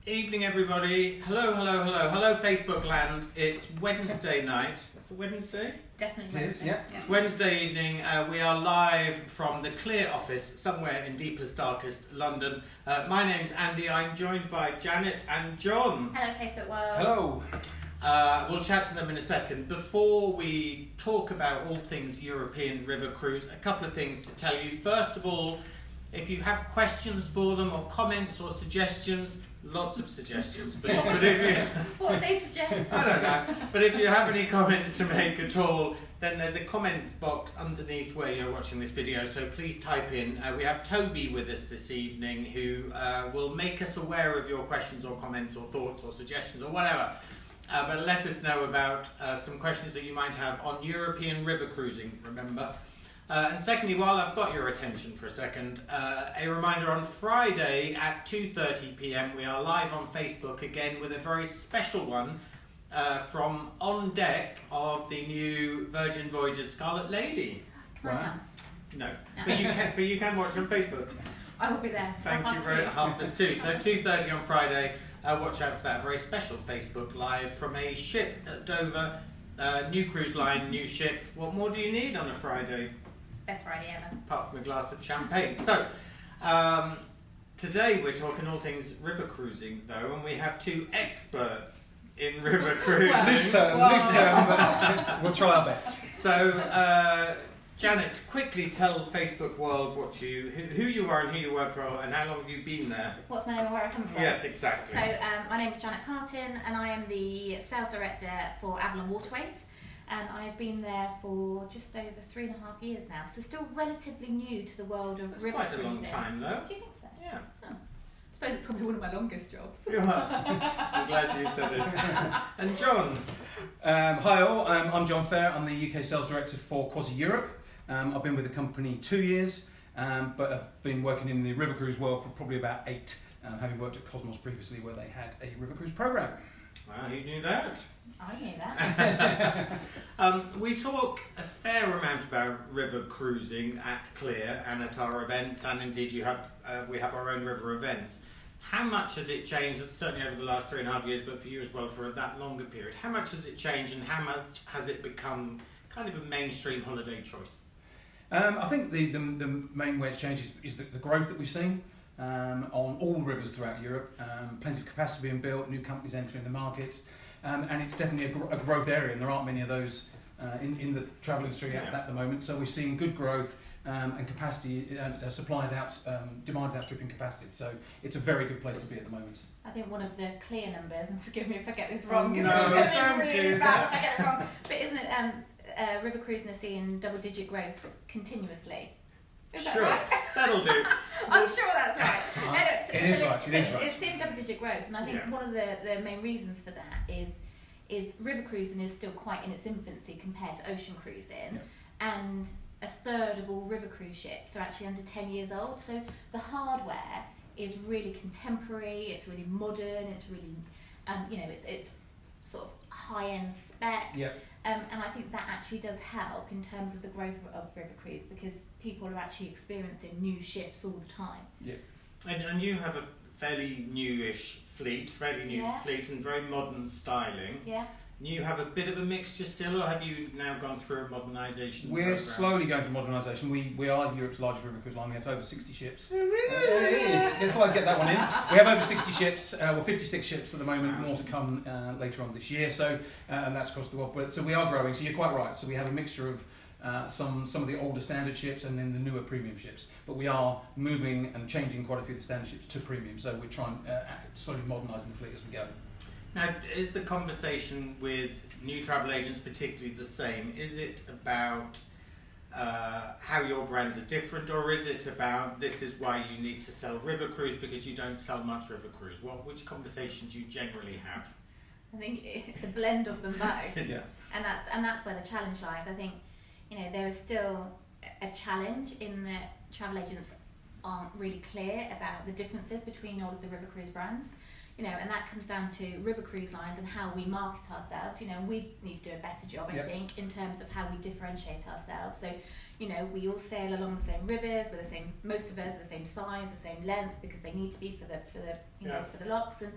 Evening, everybody. Hello, Facebook land. It's Wednesday night. It's a Wednesday? Definitely Wednesday. Yeah. It's Wednesday evening. We are live from the CLIA office, somewhere in deepest, darkest London. My name's Andy. I'm joined by Janet and John. Hello, Facebook world. Hello. We'll chat to them in a second. Before we talk about all things European river cruise, a couple of things to tell you. First of all, if you have questions for them or comments or suggestions, lots of suggestions, please. But if you, What would they suggest? I don't know. But if you have any comments to make at all, then there's a comments box underneath where you're watching this video, so please type in. We have Toby with us this evening who will make us aware of your questions or comments or thoughts or suggestions or whatever. But let us know about some questions that you might have on European river cruising, remember. And secondly, while I've got your attention for a second, a reminder on Friday at 2:30 p.m. we are live on Facebook again with a very special one from on deck of the new Virgin Voyages Scarlet Lady. Wow. No, but you can watch on Facebook. I will be there. Thank you very much. 2:30. So 2:30 on Friday. Watch out for that very special Facebook Live from a ship at Dover. New cruise line, new ship. What more do you need on a Friday? Best Friday ever. Apart from a glass of champagne. So, today we're talking all things river cruising, though, and we have two experts in river cruising. Loose term, but we'll try our best. So, Janet, quickly tell Facebook world who you are and who you work for, and how long have you been there? What's my name and where I come from? Yes, exactly. So, my name is Janet Parton, and I am the sales director for Avalon Waterways. And I've been there for just over 3.5 years now, so still relatively new to the world of river That's quite a cruising. long time, though. Do you think so? Yeah. Oh. I suppose it's probably one of my longest jobs. You are. I'm glad you said it. And John? Hi all, I'm John Fair. I'm the UK Sales Director for CroisiEurope. I've been with the company 2 years, but I've been working in the river cruise world for probably about 8, having worked at Cosmos previously where they had a river cruise program. Well, who knew that? I knew that. We talk a fair amount about river cruising at CLIA and at our events, and indeed we have our own river events. How much has it changed, certainly over the last 3.5 years, but for you as well for that longer period? How much has it changed, and how much has it become kind of a mainstream holiday choice? I think the main way it's changed is the growth that we've seen on all rivers throughout Europe. Plenty of capacity being built, new companies entering the market. And it's definitely a growth area, and there aren't many of those in the travel industry at the moment. So we're seeing good growth and capacity, demand's outstripping capacity. So it's a very good place to be at the moment. I think one of the CLIA numbers, and forgive me if I get this wrong, No, it's going to don't be really do bad if I get it wrong. But isn't it river cruising is seeing double-digit growth continuously? Is that Sure, right? that'll do. I'm sure that's right. No, It is right. It's seeing double-digit growth, and I think one of the main reasons for that is river cruising is still quite in its infancy compared to ocean cruising, and a third of all river cruise ships are actually under 10 years old. So the hardware is really contemporary. It's really modern. It's really, it's sort of high-end spec. Yeah. And I think that actually does help in terms of the growth of river cruise, because people are actually experiencing new ships all the time. Yeah. And you have a fairly newish fleet, and very modern styling. Yeah. You have a bit of a mixture still, or have you now gone through a modernisation We're program? slowly going through modernisation. We are Europe's largest river cruise line. We have over 60 ships. Really? It's like get that one in. We have over 60 ships, 56 ships at the moment, more to come later on this year. So, and that's across the world. But so we are growing. So you're quite right. So we have a mixture of some of the older standard ships and then the newer premium ships. But we are moving and changing quite a few of the standard ships to premium. So we're trying slowly modernising the fleet as we go. Now, is the conversation with new travel agents particularly the same? Is it about how your brands are different, or is it about this is why you need to sell river cruise because you don't sell much river cruise? Which conversations do you generally have? I think it's a blend of them both. Yeah. And that's where the challenge lies. I think, there is still a challenge in that travel agents aren't really clear about the differences between all of the river cruise brands. and that comes down to river cruise lines and how we market ourselves. We need to do a better job, I think, in terms of how we differentiate ourselves. So, we all sail along the same rivers, most of us are the same size, the same length, because they need to be for the locks, and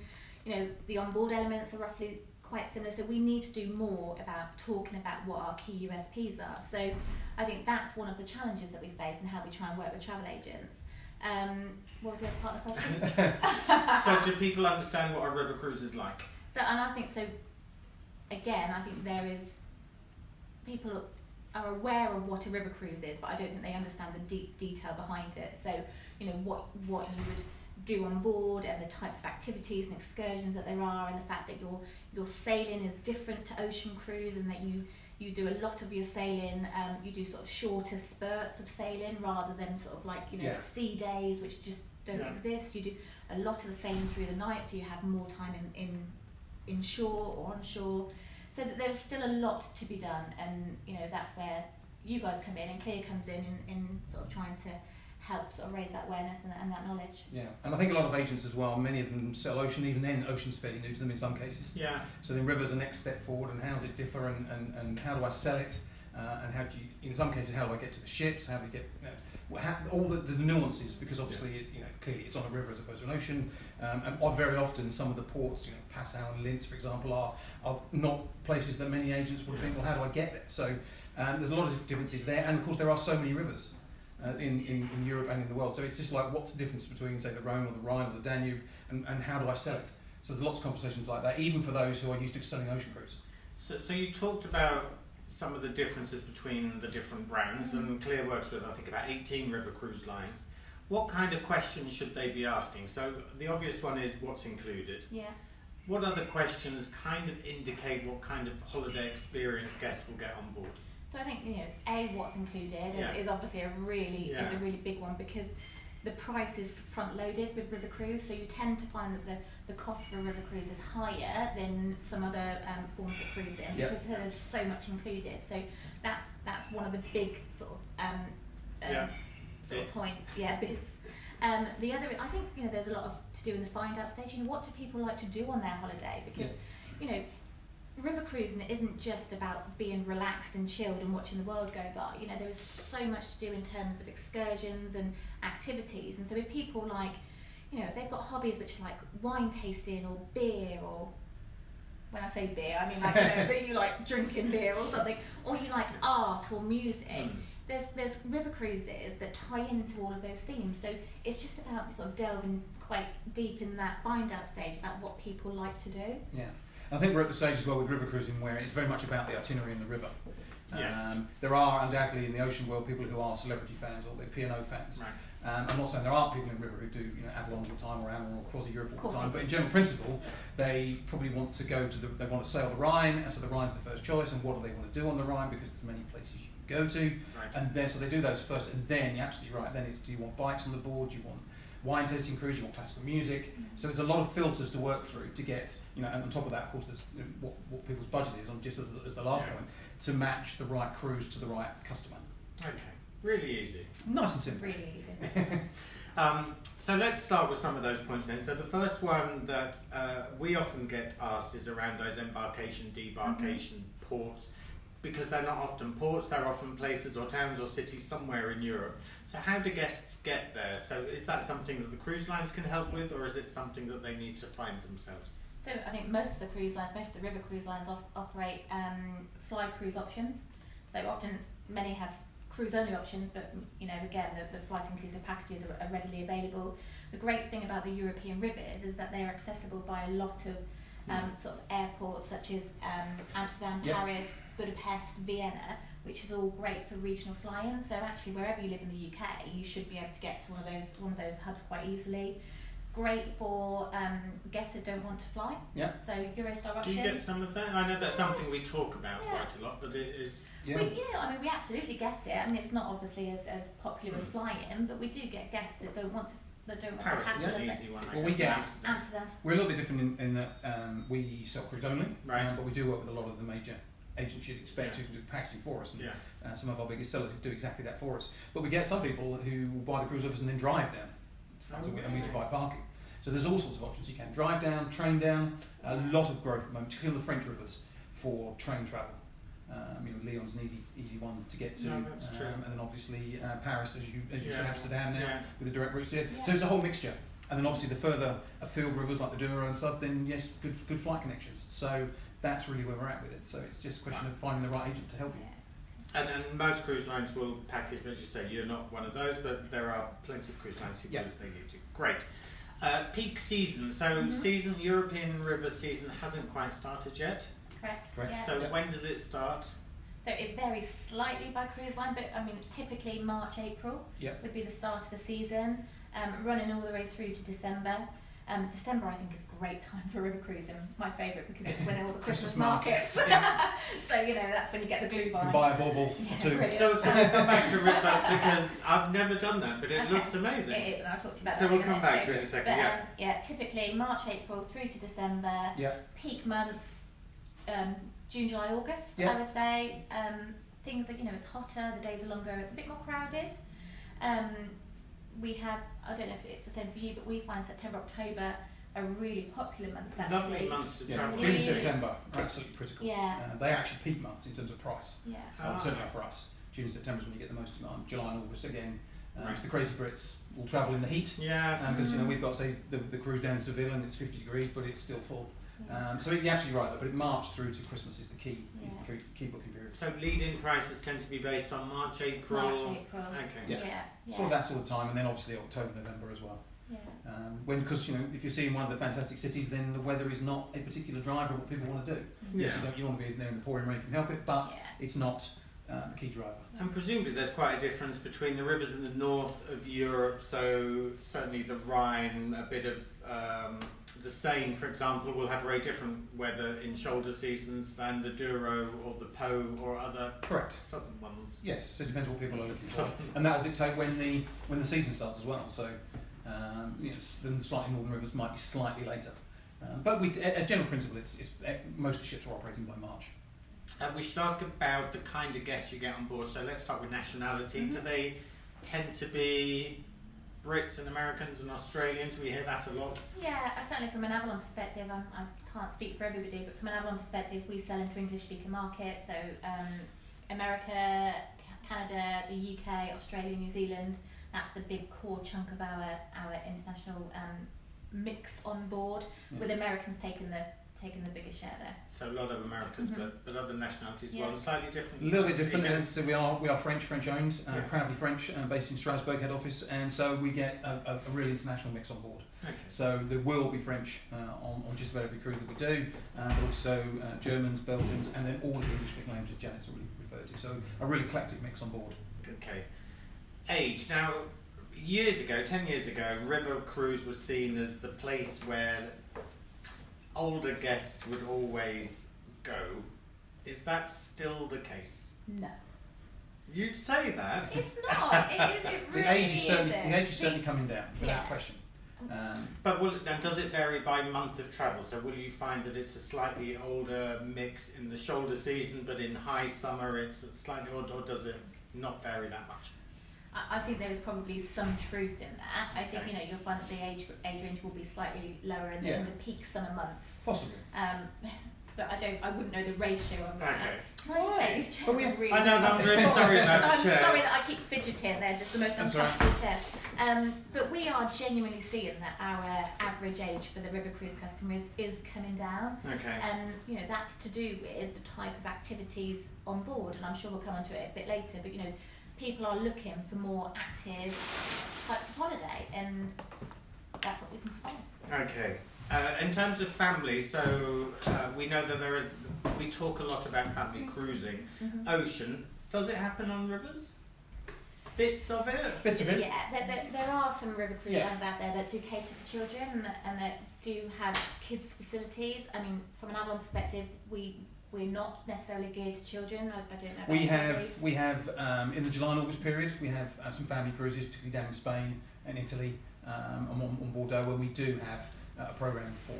the onboard elements are roughly quite similar. So we need to do more about talking about what our key USPs are. So I think that's one of the challenges that we face and how we try and work with travel agents. What was the other part of the question? So do people understand what a river cruise is like? And I think so. Again, I think people are aware of what a river cruise is, but I don't think they understand the deep detail behind it. So what you would do on board, and the types of activities and excursions that there are, and the fact that your sailing is different to ocean cruise, and that you do a lot of your sailing, you do sort of shorter spurts of sailing rather than sort of like sea days, which just don't exist. You do a lot of the sailing through the night, so you have more time in shore or on shore. So that there's still a lot to be done, and that's where you guys come in, and CLIA comes in sort of trying to help sort of raise that awareness and that knowledge. Yeah, and I think a lot of agents as well, many of them sell ocean, even then ocean's fairly new to them in some cases. Yeah. So then river's the next step forward, and how does it differ, and how do I sell it, and how do you, in some cases, how do I get to the ships, how do you get, all the nuances, because obviously, clearly it's on a river as opposed to an ocean, and very often some of the ports, Passau and Linz, for example, are not places that many agents would think, well, how do I get there? So there's a lot of differences there, and of course there are so many rivers in Europe and in the world. So it's just like, what's the difference between, say, the Rhone or the Rhine or the Danube, and how do I sell it? So there's lots of conversations like that, even for those who are used to selling ocean cruise. So you talked about some of the differences between the different brands, and CLIA works with, I think, about 18 river cruise lines. What kind of questions should they be asking? So the obvious one is what's included. Yeah. What other questions kind of indicate what kind of holiday experience guests will get on board? So I think what's included is obviously a really big one, because the price is front loaded with river cruise. So you tend to find that the cost for a river cruise is higher than some other forms of cruising, because there's so much included. So that's one of the big sort of points. Bits. The other, I think there's a lot to do in the find out stage. What do people like to do on their holiday? Because river cruising isn't just about being relaxed and chilled and watching the world go by. There is so much to do in terms of excursions and activities. And so if people like, if they've got hobbies which are like wine tasting or beer, or when I say beer, I mean like that you like drinking beer or something, or you like art or music. There's river cruises that tie into all of those themes. So it's just about sort of delving quite deep in that find out stage about what people like to do. Yeah. I think we're at the stage as well with river cruising where it's very much about the itinerary in the river. Yes. There are undoubtedly in the ocean world people who are celebrity fans or they're P&O fans. Right. I'm not saying there aren't people in the river who do Avalon all the time or Avalon or CroisiEurope all the time, but in general principle, they probably want to they want to sail the Rhine, and so the Rhine's the first choice, and what do they want to do on the Rhine, because there's many places you can go to, Right. and then so they do those first, and then you're absolutely right, then it's, do you want bikes on the board, do you want wine tasting cruise, you want classical music, so there's a lot of filters to work through to get, and on top of that, of course, there's what people's budget is, on just as the last point, to match the right cruise to the right customer. Okay, really easy. Nice and simple. Really easy. So let's start with some of those points then. So the first one that we often get asked is around those embarkation, debarkation ports, because they're not often ports, they're often places or towns or cities somewhere in Europe. So how do guests get there? So is that something that the cruise lines can help with, or is it something that they need to find themselves? So I think most of the cruise lines, especially the river cruise lines, operate fly cruise options. So often many have cruise only options, but again the flight inclusive packages are readily available. The great thing about the European rivers is that they are accessible by a lot of sort of airports such as Amsterdam, Paris, Budapest, Vienna, which is all great for regional fly-ins. So actually wherever you live in the UK, you should be able to get to one of those hubs quite easily. Great for guests that don't want to fly. Yeah. So Eurostar options. Do you get some of that? I know that's something we talk about quite a lot, but it is. Yeah. We absolutely get it. I mean, it's not obviously as popular as flying, but we do get guests that don't want the hassle of it. Easy one, well, we get Amsterdam. We're a little bit different in that we sell cruise only, right. But we do work with a lot of the major agents you'd expect who can do the packaging for us. And some of our biggest sellers do exactly that for us. But we get some people who buy the cruise with us and then drive down, and we divide parking. So there's all sorts of options. You can drive down, train down, a lot of growth at the moment, particularly on the French rivers for train travel. Lyon's an easy one to get to, no, that's true. And then obviously Paris, as you said, Amsterdam now with the direct routes here. Yeah. So it's a whole mixture. And then obviously the further afield rivers like the Douro and stuff, then yes, good flight connections. So that's really where we're at with it. So it's just a question of finding the right agent to help you. And most cruise lines will package, as you say, you're not one of those, but there are plenty of cruise lines who will if they need to. Great. Peak season. So European river season hasn't quite started yet. Correct. Yeah. So when does it start? So it varies slightly by cruise line, but I mean typically March, April would be the start of the season, running all the way through to December. December I think is a great time for river cruising, my favourite, because it's when all the Christmas markets. So that's when you get the glue vine. You buy a bauble too. So we'll come back to river because I've never done that, but it looks amazing. It is, and I'll talk to you about that. So we'll come back to it in a second. But, typically March, April through to December. Peak months, June, July, August. I would say things like it's hotter, the days are longer, it's a bit more crowded. We have, I don't know if it's the same for you, but we find September, October are really popular months actually. Lovely months to travel. June and September are absolutely critical. They are actually peak months in terms of price. Certainly for us. June and September is when you get the most demand. July and August again. The crazy Brits will travel in the heat. Because we've got say the cruise down in Seville and it's 50 degrees, but it's still full. So you're absolutely right, but March through to Christmas is the key. Is the key booking period. So lead-in prices tend to be based on March, April. Okay. So that sort of time, and then obviously October, November as well. Because if you're seeing one of the fantastic cities, then the weather is not a particular driver of what people want to do. Yes, you want to be there in the pouring rain if you can help it, but it's not the key driver. And presumably there's quite a difference between the rivers in the north of Europe. So certainly the Rhine, a bit of the Seine, for example, will have very different weather in shoulder seasons than the Douro or the Po or other southern ones. Yes, so it depends what people are looking for, and that will dictate when the season starts as well. So the slightly northern rivers might be slightly later, but as general principle, it's most of the ships are operating by March. We should ask about the kind of guests you get on board. So let's start with nationality. Do they tend to be Brits and Americans and Australians? We hear that a lot. Yeah, certainly from an Avalon perspective, I can't speak for everybody, but from an Avalon perspective, we sell into English-speaking markets, so America, Canada, the UK, Australia, New Zealand. That's the big core chunk of our international mix on board, with Americans taking the biggest share there. So a lot of Americans, but other nationalities as well, slightly different. A little bit different. So we are French owned, proudly French, based in Strasbourg head office, and so we get a really international mix on board. So there will be French on just about every cruise that we do, but also Germans, Belgians, and then all of the English-speaking languages Janet's already referred to. So a really eclectic mix on board. Okay. Age. Now, 10 years ago, river cruise was seen as the place where older guests would always go. Is that still the case? No. You say that? It's not. It really the age is certainly coming down, without question. But does it vary by month of travel? So will you find that it's a slightly older mix in the shoulder season, but in high summer it's slightly older, or does it not vary that much? I think there is probably some truth in that. I think you'll find that the age range will be slightly lower in the peak summer months. Possibly. But I wouldn't know the ratio of that. Okay. Can I just say these chairs are really I know, I'm really sorry about the chairs. I'm sorry that I keep fidgeting. They're just the most uncomfortable chairs. But we are genuinely seeing that our average age for the river cruise customers is coming down. Okay. And that's to do with the type of activities on board. And I'm sure we'll come onto it a bit later. But people are looking for more active types of holiday, and that's what we can provide. Okay. In terms of family, so we know that we talk a lot about family cruising. Ocean, does it happen on rivers? Bits of it? Bits of it. Yeah, there are some river cruise lines out there that do cater for children and that do have kids facilities. I mean, from an Avalon perspective, we're not necessarily geared to children. I don't know. We have in the July and August period, we have some family cruises, particularly down in Spain and Italy, on Bordeaux, where we do have a programme for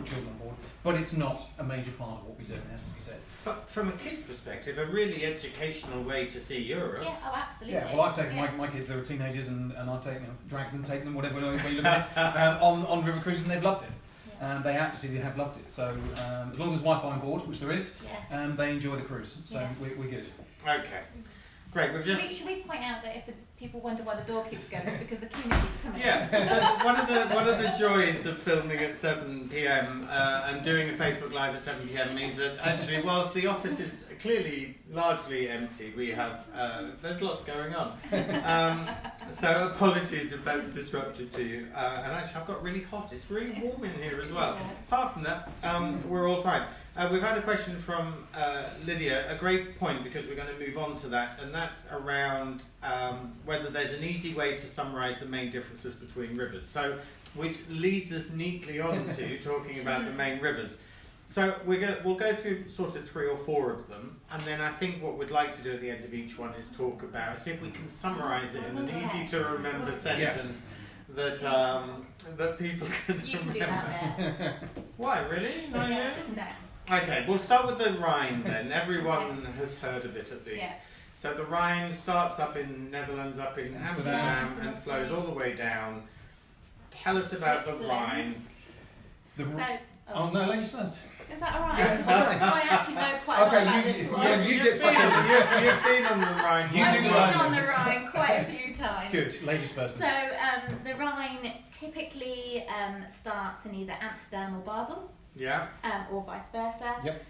children on board, but it's not a major part of what we do, it has to be said. But from a kid's perspective, a really educational way to see Europe. Yeah, oh, absolutely. Yeah, well, I've taken my kids, they were teenagers, and I've taken them, dragged them, taken them, whatever way you look at it, on river cruises, and they've loved it. Yeah. They absolutely have loved it. So as long as there's Wi-Fi on board, which there is, yes. They enjoy the cruise. So we're good. Okay. Great. Should we point out that if the people wonder why the door keeps going, it's because the cleaner keeps coming. Yeah. one of the joys of filming at 7 p.m. And doing a Facebook Live at 7 p.m. means that actually, whilst the office is clearly largely empty, we have there's lots going on. So apologies if that's disruptive to you. And actually, I've got really hot. It's really warm in here as well. Apart from that, we're all fine. We've had a question from Lydia, a great point, because we're going to move on to that, and that's around whether there's an easy way to summarise the main differences between rivers. So, which leads us neatly on to talking about the main rivers. So we'll go through sort of 3 or 4 of them, and then I think what we'd like to do at the end of each one is talk about, see if we can summarise it in an easy to remember sentence. That people can remember. You can do that there. Why, really? No, No. Okay, we'll start with the Rhine then. Everyone has heard of it at least. Yeah. So the Rhine starts up in Netherlands, up in Amsterdam, and flows all the way down. Tell us about the Rhine. Oh no, ladies first. Is that alright? I actually know quite a lot about this one. You've been on the Rhine. I've been on the Rhine quite a few times. Good, ladies first. So the Rhine typically starts in either Amsterdam or Basel. Yeah. Or vice versa. Yep.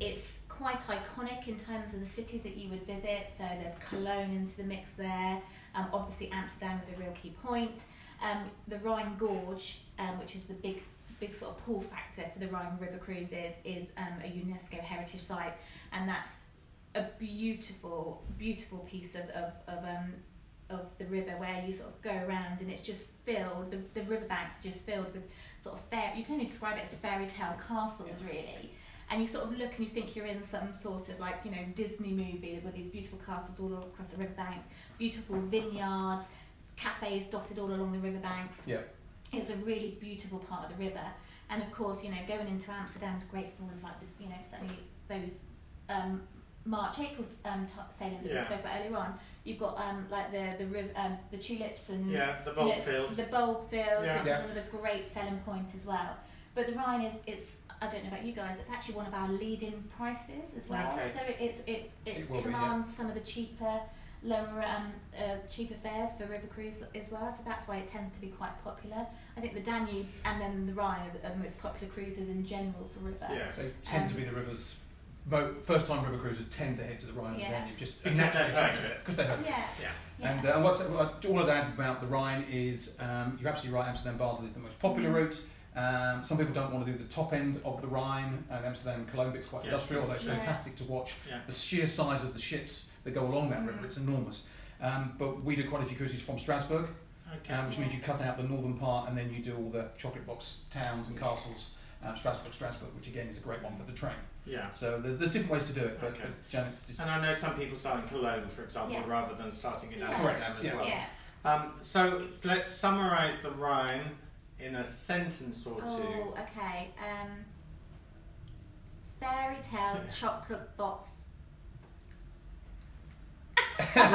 It's quite iconic in terms of the cities that you would visit. So there's Cologne into the mix there. Obviously Amsterdam is a real key point. The Rhine Gorge, which is the big sort of pull factor for the Rhine River cruises, is a UNESCO heritage site, and that's a beautiful piece of the river where you sort of go around and it's just filled. The riverbanks are just filled with sort of you can only describe it as fairy tale castles really, and you sort of look and you think you're in some sort of like, you know, Disney movie with these beautiful castles all across the riverbanks, beautiful vineyards, cafes dotted all along the riverbanks. Yeah. It's a really beautiful part of the river, and of course, you know, going into Amsterdam's great for all of like the, you know, certainly those March-April sailings that we spoke about earlier on. You've got like the tulips and the bulb fields. The bulb fields, which is another great selling point as well. But the Rhine it's I don't know about you guys, it's actually one of our leading prices as well. Okay. So it commands some of the cheaper fares for river cruise as well. So that's why it tends to be quite popular. I think the Danube and then the Rhine are the most popular cruises in general for river. Yes. They tend to be the rivers. First-time river cruisers tend to head to the Rhine and Danube just because they heard it. And all I'd add about the Rhine is you're absolutely right. Amsterdam Basel is the most popular route. Some people don't want to do the top end of the Rhine, and Amsterdam Cologne bit's quite industrial, although it's fantastic to watch the sheer size of the ships that go along that river. It's enormous. But we do quite a few cruises from Strasbourg, which means you cut out the northern part and then you do all the chocolate box towns and castles. Strasbourg, which again is a great one for the train. Yeah. So there's different ways to do it, but Janet's just... And I know some people start in Cologne, for example, rather than starting in Amsterdam as well. Yeah. So let's summarise the Rhine in a sentence or two. Oh, okay. Fairy tale chocolate box. Brilliant.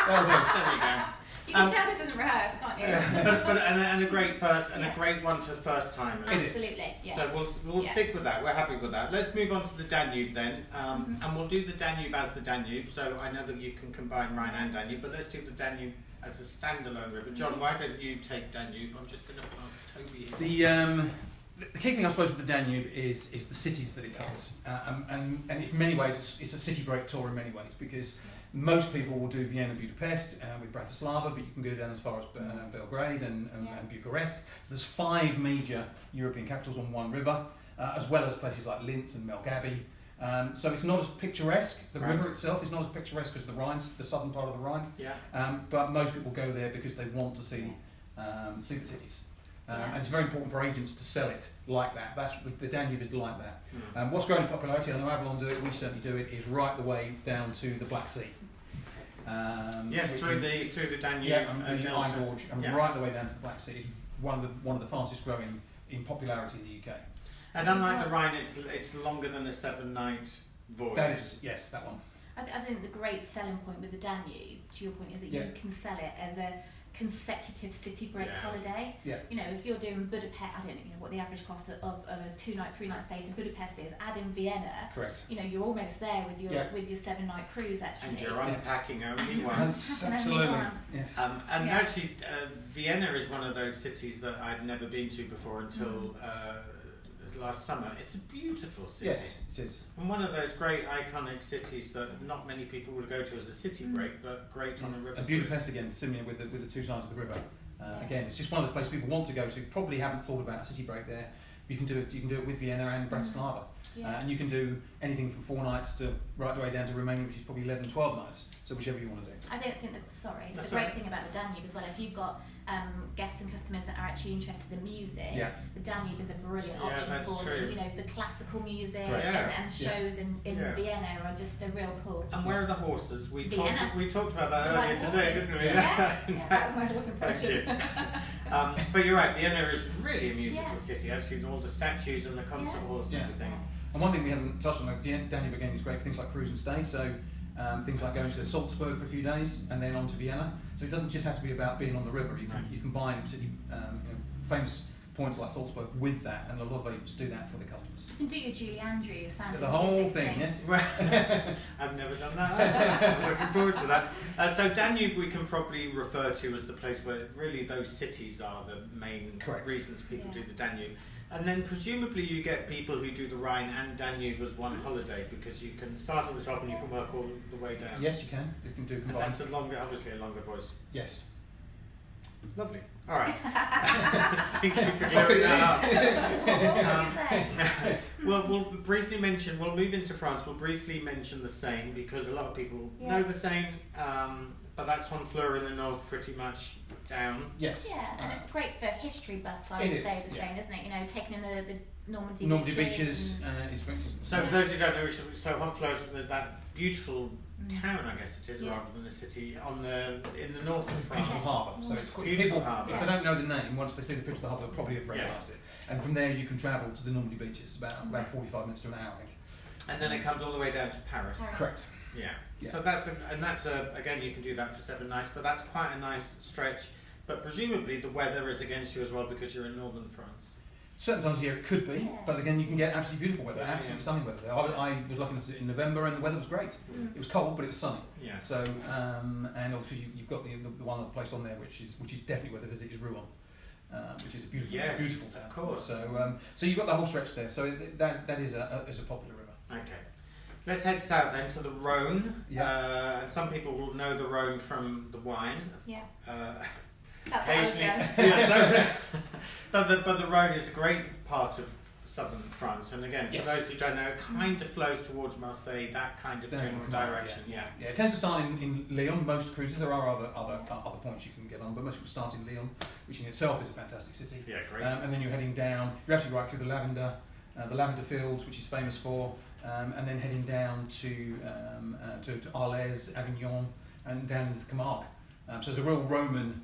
Well done. There we go. You can tell this isn't rehearsed, can't you? and a great a great one for first timers. Absolutely. Yeah. So we'll stick with that. We're happy with that. Let's move on to the Danube then, and we'll do the Danube as the Danube. So I know that you can combine Rhine and Danube, but let's do the Danube as a standalone river. John, why don't you take Danube? I'm just going to ask Toby here. The key thing, I suppose, with the Danube is the cities that it covers, and in many ways it's a city break tour in many ways, because most people will do Vienna, Budapest with Bratislava, but you can go down as far as Belgrade and Bucharest. So there's 5 major European capitals on one river, as well as places like Linz and Melgabi. So it's not as picturesque. The river itself is not as picturesque as the Rhine, the southern part of the Rhine. But most people go there because they want to see the cities. And it's very important for agents to sell it like that. The Danube is like that. What's growing in popularity, I know Avalon do it, we certainly do it, is right the way down to the Black Sea. Through the Danube. And the Rhine Gorge, and right the way down to the Black Sea. one of the fastest growing in popularity in the UK. And unlike the Rhine, it's longer than a 7-night voyage. That is, yes, that one. I think the great selling point with the Danube, to your point, is that you can sell it as a consecutive city break holiday. Yeah. You know, if you're doing Budapest, I don't know what the average cost of a 2-night, 3-night stay to Budapest is. Add in Vienna. Correct. You know, you're almost there with your 7-night cruise actually. And you're unpacking only once. Absolutely. Yes. And actually, Vienna is one of those cities that I'd never been to before until last summer. It's a beautiful city. Yes, it is. And one of those great iconic cities that not many people would go to as a city break, but great on a river. And Budapest again, similar with the two sides of the river. Again, it's just one of those places people want to go to. Probably haven't thought about a city break there. You can do it. You can do it with Vienna and Bratislava, and you can do anything from 4 nights to right the way down to Romania, which is probably 11, 12 nights. So whichever you want to do. I think the great thing about the Danube as well, if you've got guests and customers that are actually interested in music, the Danube is a brilliant option for them. You know, the classical music and shows in Vienna are just a real pull. And where are the horses? We talked about that earlier today, didn't we? Yeah, that was my horse impression. Thank you. But you're right, Vienna is really a musical city. Actually, all the statues and the concert halls and everything. And one thing we haven't touched on, Danube again is great for things like cruise and stay. So things like going to Salzburg for a few days and then on to Vienna. So it doesn't just have to be about being on the river. You can combine city famous points like Salzburg with that, and a lot of agents do that for the customers. You can do your Julie Andrews, the whole thing, yes. I've never done that. I'm looking forward to that. So Danube we can probably refer to as the place where really those cities are the main reasons people do the Danube. And then presumably you get people who do the Rhine and Danube as one holiday, because you can start at the top and you can work all the way down. Yes, you can. You can do combined. And that's obviously a longer voice. Yes. Lovely. All right. Thank you for clearing that up. We'll briefly mention, we'll move into France, we'll briefly mention the Seine, because a lot of people know the Seine, but that's Honfleur in the north, pretty much down. Yes. Yeah, and it's great for history buffs, I would say, the Seine, isn't it? You know, taking in the Normandy beaches. So for those who don't know, so Honfleur is that beautiful town, I guess it is, rather than a city, in the north of France. Beautiful harbour. So it's beautiful harbour. If they don't know the name, once they see the picture of the harbour, they'll probably have recognised it. And from there, you can travel to the Normandy beaches, about 45 minutes to an hour, I think. And then it comes all the way down to Paris. Correct. Yeah. So that's again, you can do that for 7 nights, but that's quite a nice stretch. But presumably the weather is against you as well, because you're in northern France. Certain times of year it could be, but again you can get absolutely beautiful weather, absolutely stunning weather there. I was lucky enough to do it in November and the weather was great. It was cold, but it was sunny. Yeah. So and obviously you've got the one other place on there which is definitely worth a visit is Rouen, which is a beautiful town. Of course. So you've got the whole stretch there. So that is a popular river. Okay. Let's head south then to the Rhone. And some people will know the Rhone from the wine. Yeah. Occasionally, but the Rhone is a great part of southern France, and again, for those who don't know, it kind of flows towards Marseille, that kind of general direction. Yeah, it tends to start in Lyon. Most cruises, there are other points you can get on, but most people start in Lyon, which in itself is a fantastic city. Yeah, great. And then you're heading down. You're actually right through the lavender fields, which is famous for, and then heading down to Arles, Avignon, and down into Camargue. So there's a real Roman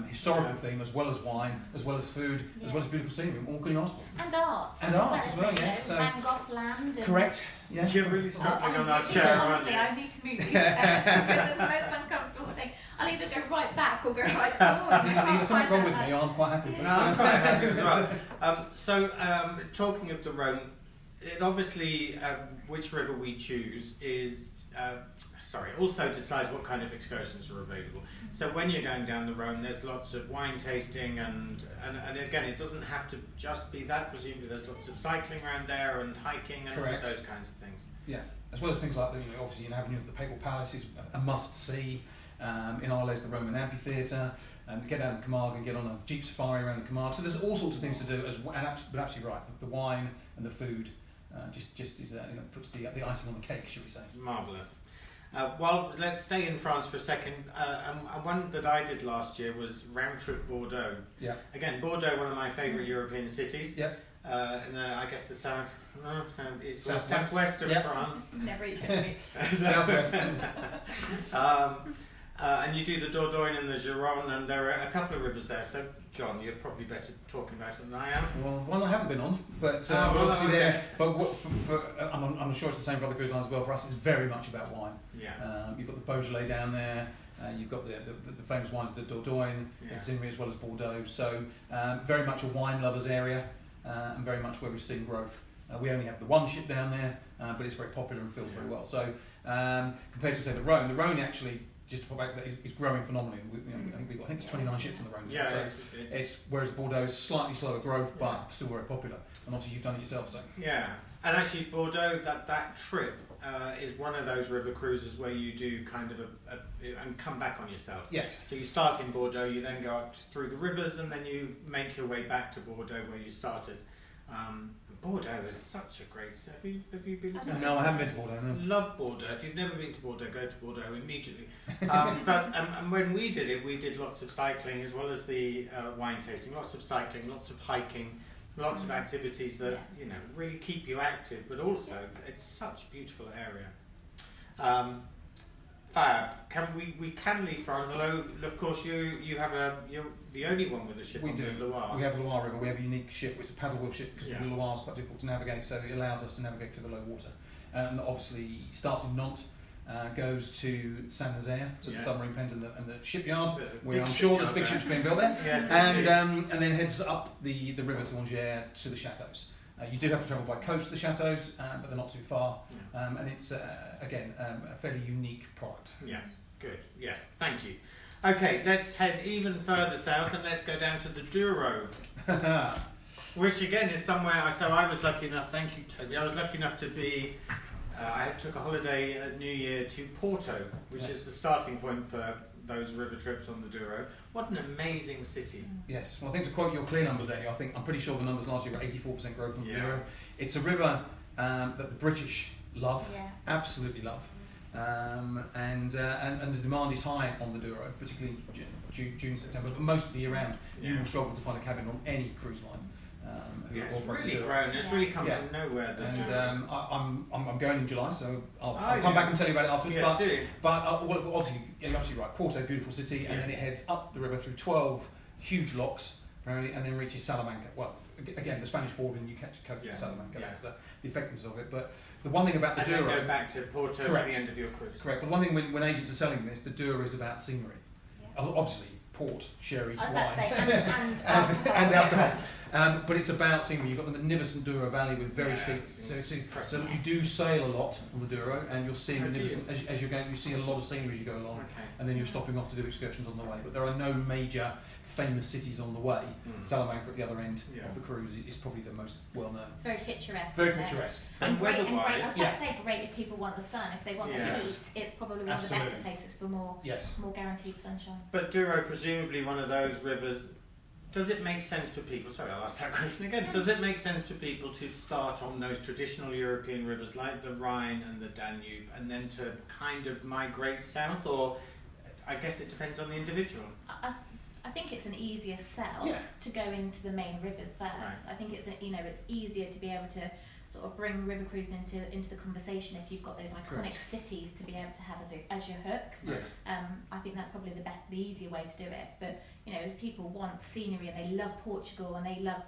historical theme, as well as wine, as well as food, as well as beautiful scenery. What can you ask for? And art. And art as well, yeah. So Van Gogh land. Correct. Yeah. You're really struggling on that chair, honestly, I need to move these chairs because it's the most uncomfortable thing. I'll either go right back or go right forward. There's something wrong with me. I'm quite happy. No, I'm quite happy as well. So, talking of the Rhone, it obviously, which river we choose is... also decides what kind of excursions are available. So when you're going down the Rhone, there's lots of wine tasting, and again, it doesn't have to just be that. Presumably, there's lots of cycling around there and hiking and all those kinds of things. Yeah, as well as things like obviously in Avignon, the Papal Palace is a must-see. In Arles, the Roman Amphitheatre. Get out of Camargue and get on a jeep safari around the Camargue. So there's all sorts of things to do, but absolutely right. The wine and the food just is puts the icing on the cake, shall we say? Marvellous. Well, let's stay in France for a second. One that I did last year was round trip Bordeaux. Yeah. Again, Bordeaux, one of my favourite European cities. Yeah. In I guess the southwest of France. Never even me. Southwest. And you do the Dordogne and the Gironde, and there are a couple of rivers there. So, John, you're probably better talking about it than I am. Well, one I haven't been on, but well, obviously okay. there. But I'm sure it's the same for other cruise lines as well. For us, it's very much about wine. Yeah. You've got the Beaujolais down there. You've got the famous wines of the Dordogne, Yeah. Zimri as well as Bordeaux. So very much a wine lovers area, and very much where we've seen growth. We only have the one ship down there, but it's very popular and fills very well. So compared to say the Rhone actually, just to pop back to that, is growing phenomenally. I think it's 29 ships on the Rhone. Yeah, so it's whereas Bordeaux is slightly slower growth, but still very popular. And obviously you've done it yourself, so. Yeah, and actually Bordeaux, that trip is one of those river cruises where you do kind of and come back on yourself. Yes. So you start in Bordeaux, you then go up through the rivers, and then you make your way back to Bordeaux where you started. Bordeaux is such a great. Have you been to? No, I haven't been to Bordeaux. No. Love Bordeaux. If you've never been to Bordeaux, go to Bordeaux immediately. But when we did it, we did lots of cycling as well as the wine tasting. Lots of cycling, lots of hiking, lots of activities that really keep you active. But also, it's such a beautiful area. Fab. We can leave France, although of course you're the only one with a ship on the Loire. We have Loire River. We have a unique ship. It's a paddle wheel ship because the Loire is quite difficult to navigate, so it allows us to navigate through the low water. And obviously starts in Nantes, goes to Saint-Nazaire, to the submarine pens and the shipyard, where I'm sure there's big ships being built there. Yes, and then heads up the river to Angers to the chateaux. You do have to travel by coach to the chateaux, but they're not too far. And it's, again, a fairly unique product. Yeah, good. Yes, thank you. Okay, let's head even further south and let's go down to the Douro. Which again is somewhere, so I was lucky enough, thank you Toby, I was lucky enough to be, I took a holiday at New Year to Porto, which is the starting point for those river trips on the Douro. What an amazing city. Yes, well I think to quote your CLIA numbers there, I'm pretty sure the numbers last year were 84% growth on the Douro. It's a river that the British love, absolutely love. And the demand is high on the Douro, particularly June, September, but most of the year round. You will struggle to find a cabin on any cruise line. It's really grown. It's really come from nowhere. And I'm going in July, so I'll come back and tell you about it afterwards. Yes, but obviously, you're absolutely right. Porto, beautiful city, and then it heads up the river through 12 huge locks, apparently, and then reaches Salamanca. Well, again, the Spanish border, and you catch a coach to Salamanca. That's the effectiveness of it. But the one thing about the Douro, and then go back to Porto for the end of your cruise. Correct. But one thing when agents are selling this, the Douro is about scenery. Obviously, port, sherry, I was wine, about to say, and alcohol. But it's about scenery. You've got the magnificent Douro Valley with very steep. So you do sail a lot on the Douro, and you'll see magnificent as you're going. You see a lot of scenery as you go along, and then you're stopping off to do excursions on the way. But there are no major famous cities on the way. Salamanca at the other end of the cruise is probably the most well known. It's very picturesque. Very picturesque. And weather-wise, I was about to say, great if people want the sun. If they want the heat, it's probably one of the better places for more guaranteed sunshine. But Douro, presumably one of those rivers. Does it make sense for people? Sorry, I'll ask that question again. Does it make sense for people to start on those traditional European rivers like the Rhine and the Danube, and then to kind of migrate south, or I guess it depends on the individual? I think it's an easier sell to go into the main rivers first. Right. I think it's it's easier to be able to sort of bring river cruising into the conversation if you've got those iconic cities to be able to have as your hook. Yeah. I think that's probably the easier way to do it. But if people want scenery and they love Portugal and they love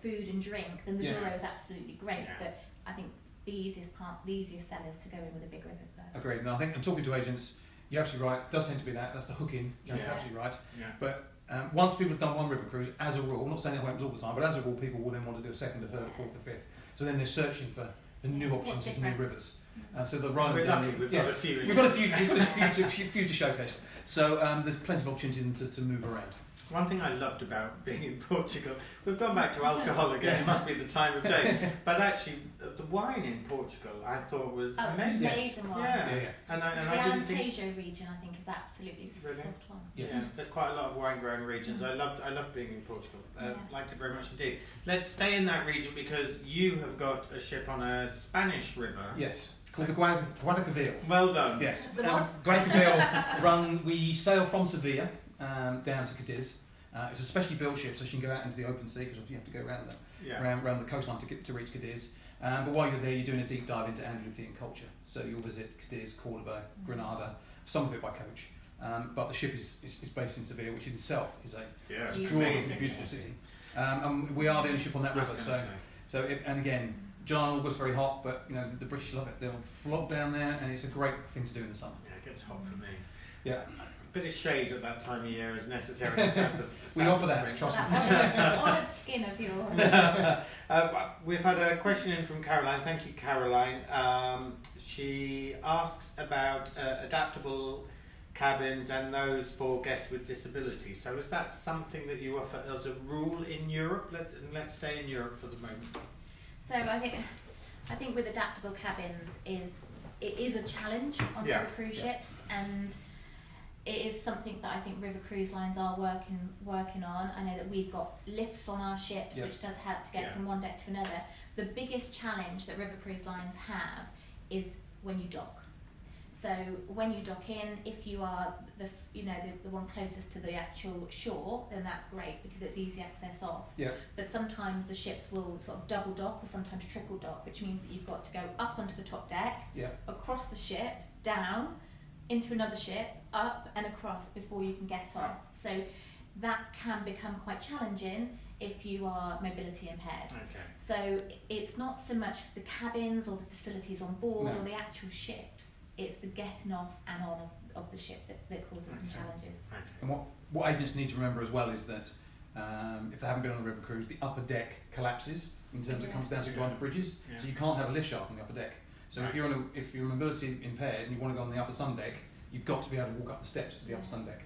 food and drink, then the Douro is absolutely great. Yeah. But I think the easiest sell is to go in with the big rivers first. Agreed. And I think, and talking to agents, you're absolutely right. It does tend to be that's the hook in. Jack's absolutely right. Yeah. But once people have done one river cruise, as a rule, not saying it happens all the time, but as a rule, people will then want to do a second, a third, a fourth, a fifth. So then they're searching for new options as new rivers. So the Rhine. We're lucky. We've got a few. We've got a few to showcase. So there's plenty of opportunity to move around. One thing I loved about being in Portugal, we've gone back to alcohol again, it must be the time of day, but actually the wine in Portugal I thought was amazing. Amazing wine. And the I didn't think... Alentejo region I think is absolutely spot on. Yes. Yeah, there's quite a lot of wine growing regions. I loved being in Portugal. Liked it very much indeed. Let's stay in that region because you have got a ship on a Spanish river. Yes. Called the Guadalquivir. Well done. Yes. Guadalquivir we sail from Sevilla down to Cadiz. It's a specially built ship, so she can go out into the open sea because you have to go around the coastline to reach Cadiz. But while you're there, you're doing a deep dive into Andalusian culture. So you'll visit Cadiz, Cordoba, Granada, some of it by coach. but the ship is based in Seville, which in itself is a amazing beautiful city. And we are the only ship on that river, and again, July and August very hot, but you know the British love it. They'll flock down there, and it's a great thing to do in the summer. Yeah, it gets hot for me. Yeah, a bit of shade at that time of year is necessary. We offer that, trust me. Olive skin of yours. We've had a question in from Caroline. Thank you, Caroline. She asks about adaptable cabins and those for guests with disabilities. So is that something that you offer as a rule in Europe? Let's stay in Europe for the moment. So I think with adaptable cabins it is a challenge on river cruise ships, and it is something that I think river cruise lines are working on. I know that we've got lifts on our ships, which does help to get from one deck to another. The biggest challenge that river cruise lines have is when you dock. So when you dock in, if you are the one closest to the actual shore, then that's great because it's easy access off. Yeah. But sometimes the ships will sort of double dock or sometimes triple dock, which means that you've got to go up onto the top deck, across the ship, down, into another ship, up and across before you can get off. So that can become quite challenging if you are mobility impaired. Okay. So it's not so much the cabins or the facilities on board or the actual ships. It's the getting off and on of the ship that causes some challenges. Okay. And what agents need to remember as well is that if they haven't been on a river cruise, the upper deck collapses in terms it comes down to going to bridges, so you can't have a lift shaft on the upper deck. So if you're mobility impaired and you want to go on the upper sun deck, you've got to be able to walk up the steps to the upper sun deck.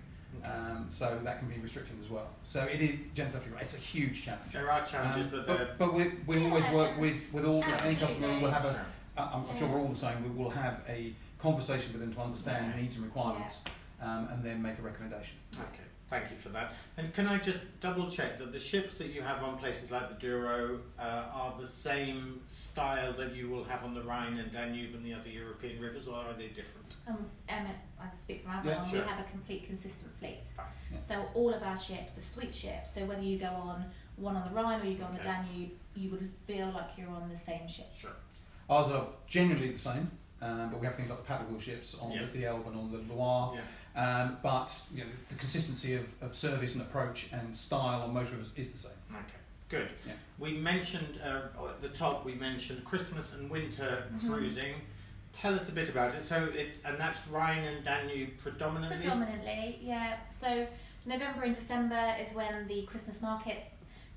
So that can be restricted as well. So it is, Jen's absolutely right, it's a huge challenge. There are challenges, but we always work with all any customer. We'll have I'm sure we're all the same. We will have a conversation with them to understand needs and requirements, and then make a recommendation. Okay, thank you for that. And can I just double check that the ships that you have on places like the Douro are the same style that you will have on the Rhine and Danube and the other European rivers, or are they different? I speak from Avalon. We have a complete consistent fleet. So all of our ships, the suite ships, so whether you go on one on the Rhine or you go on the Danube, you would feel like you're on the same ship. Sure. Ours are generally the same. But we have things like the paddle wheel ships on the Elbe and on the Loire. But you know, the consistency of service and approach and style on most rivers is the same. Okay, good. Yeah. We mentioned at the top. We mentioned Christmas and winter cruising. Tell us a bit about it. And that's Rhine and Danube predominantly. Predominantly, yeah. So November and December is when the Christmas markets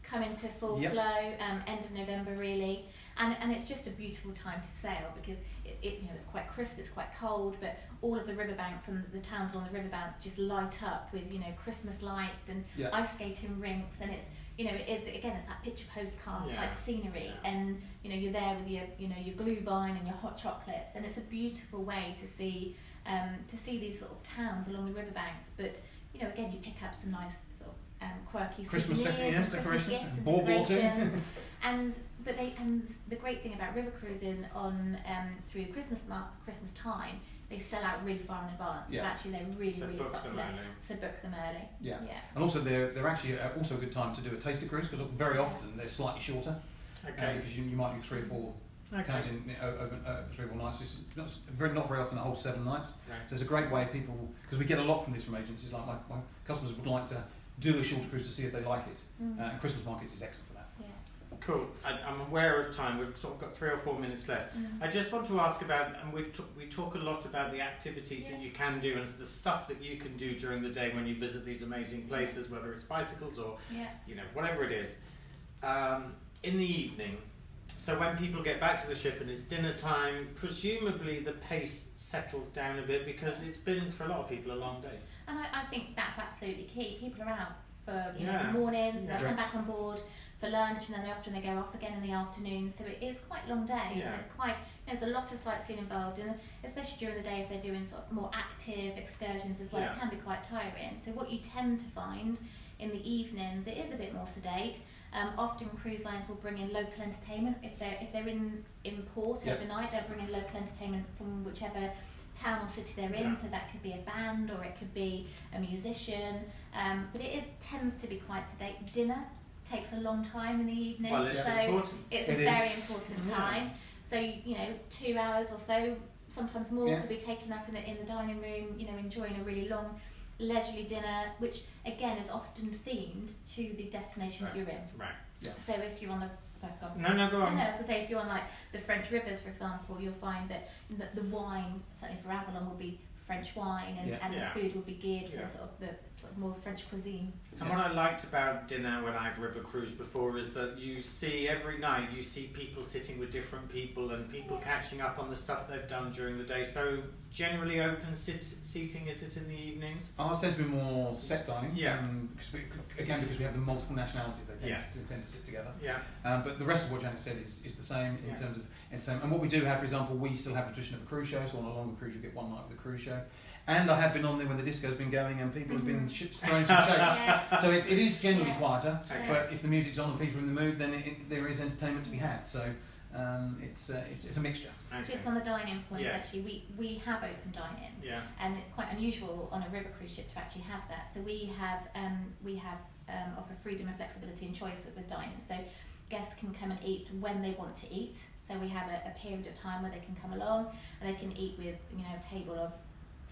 come into full flow. End of November really. And it's just a beautiful time to sail because it's quite crisp, it's quite cold, but all of the riverbanks and the towns along the riverbanks just light up with Christmas lights and ice skating rinks, and it's it's that picture postcard type scenery, and you're there with your glühwein and your hot chocolates, and it's a beautiful way to see these sort of towns along the riverbanks. But again, you pick up some nice sort of quirky Christmas souvenirs, decorations, and decorations. And the great thing about river cruising on through Christmas time, they sell out really far in advance. So actually they're really popular. So book them early. Yeah. And also they're actually also a good time to do a taster cruise because very often they're slightly shorter. Okay. Because you might do 3 or 4 towns in over 3 or 4 nights. It's not very often a whole 7 nights. Right. So it's a great way because we get a lot from this from agencies. Like my customers would like to do a shorter cruise to see if they like it. And Christmas markets is excellent for that. Yeah. Cool. I'm aware of time. We've sort of got 3 or 4 minutes left. I just want to ask about, and we talk a lot about the activities that you can do and the stuff that you can do during the day when you visit these amazing places, whether it's bicycles or whatever it is. In the evening, so when people get back to the ship and it's dinner time, presumably the pace settles down a bit because it's been for a lot of people a long day. And I think that's absolutely key. People are out for the mornings, and they'll come back on board for lunch, and then often they go off again in the afternoon. So it is quite long days, and there's a lot of sightseeing involved, and especially during the day if they're doing sort of more active excursions as well, it can be quite tiring. So what you tend to find in the evenings, it is a bit more sedate. Often cruise lines will bring in local entertainment if they're in port overnight. They'll bring in local entertainment from whichever town or city they're in. So that could be a band or it could be a musician. But it tends to be quite sedate. Dinner takes a long time in the evening, well, it's so important. It's a very important time. So 2 hours or so, sometimes more, could be taken up in the dining room. Enjoying a really long leisurely dinner, which again is often themed to the destination that you're in. Right. Yeah. So if you're on the go on. No, go on. No, I was going to say, if you're on like the French rivers, for example, you'll find that the wine, certainly for Avalon, will be French wine, and the food will be geared to sort of more French cuisine. And what I liked about dinner when I river cruised before is that you see every night people sitting with different people and people catching up on the stuff they've done during the day. So generally open seating, is it in the evenings? Ours tends to be more set dining. Yeah. Because we have the multiple nationalities, they tend to sit together. Yeah. But the rest of what Janet said is the same in terms of entertainment. And what we do have, for example, we still have a tradition of a cruise show. So on a longer cruise, you get one night of the cruise show. And I have been on there when the disco's been going and people have been throwing some shakes. So it is generally quieter, but if the music's on and people are in the mood, then there is entertainment to be had. So it's a mixture. Okay. Just on the dine-in point, actually, we have open dine-in, and it's quite unusual on a river cruise ship to actually have that. So we have offer freedom and flexibility and choice with dine-in. So guests can come and eat when they want to eat. So we have a period of time where they can come along and they can eat with a table of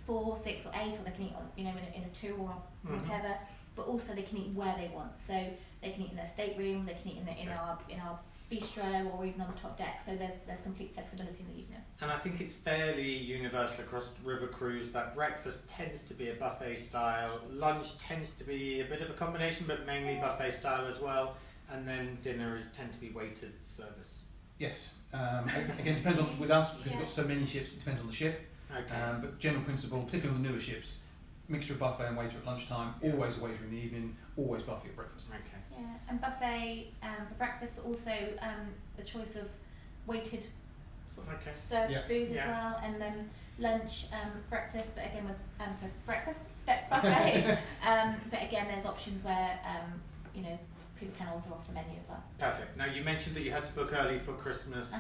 4, 6 or 8, or they can eat in a 2 or whatever. But also they can eat where they want. So they can eat in their stateroom, they can eat in our bistro, or even on the top deck. So there's complete flexibility in the evening. And I think it's fairly universal across river cruise that breakfast tends to be a buffet style, lunch tends to be a bit of a combination, but mainly buffet style as well, and then dinner tend to be weighted service. Yes. Again, depends on with us because we've got so many ships. It depends on the ship. Okay. But general principle, particularly on the newer ships, mixture of buffet and waiter at lunchtime. Always a waiter in the evening. Always buffet at breakfast. Okay. Yeah, and buffet for breakfast, but also the choice of weighted served food as well, and then lunch, breakfast, but again with buffet. But again, there's options where people can order off the menu as well. Perfect. Now you mentioned that you had to book early for Christmas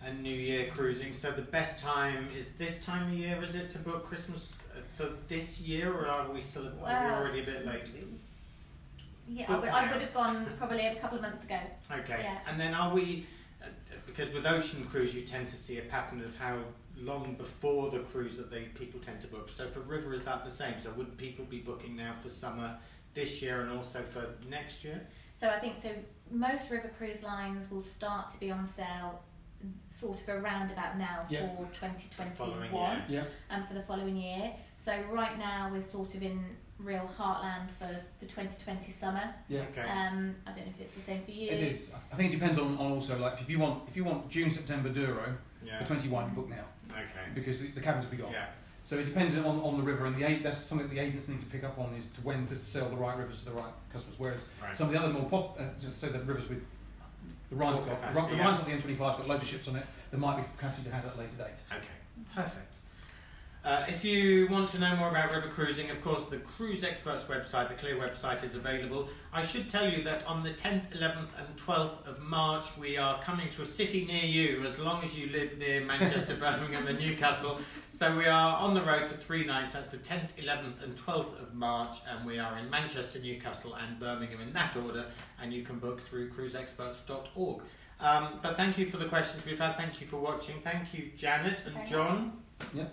and New Year cruising. So the best time is this time of year, is it, to book Christmas for this year, or are we still already a bit late? Yeah, I would have gone probably a couple of months ago. Okay. Yeah. And then are we, because with ocean cruise you tend to see a pattern of how long before the cruise that people tend to book. So for river, is that the same? So would people be booking now for summer this year and also for next year? So I think most river cruise lines will start to be on sale sort of around about now for 2021 and for the following year. So right now we're sort of in real heartland for 2020 summer. Yeah. Okay. I don't know if it's the same for you. It is. I think it depends on also, like, if you want June, September Douro for 21, book now. Okay. Because the cabins will be gone. Yeah. So it depends on the river, and that's something the agents need to pick up on, is to when to sell the right rivers to the right customers. Whereas some of the other more so the rivers with the Rhine's got the Rhine's got the M25's got loads of ships on it. There might be capacity to have at a later date. Okay. Perfect. If you want to know more about river cruising, of course, the Cruise Experts website, the CLIA website, is available. I should tell you that on the 10th, 11th and 12th of March, we are coming to a city near you, as long as you live near Manchester, Birmingham and Newcastle. So we are on the road for 3 nights. That's the 10th, 11th and 12th of March, and we are in Manchester, Newcastle and Birmingham in that order, and you can book through cruiseexperts.org. But thank you for the questions we've had. Thank you for watching. Thank you, Janet and John. Yeah.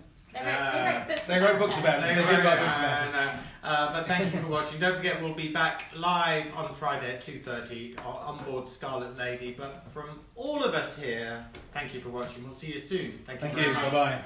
They wrote books about it. They do write books about it. But thank you for watching. Don't forget, we'll be back live on Friday at 2:30 on board Scarlet Lady. But from all of us here, thank you for watching. We'll see you soon. Thank you very much. Bye-bye.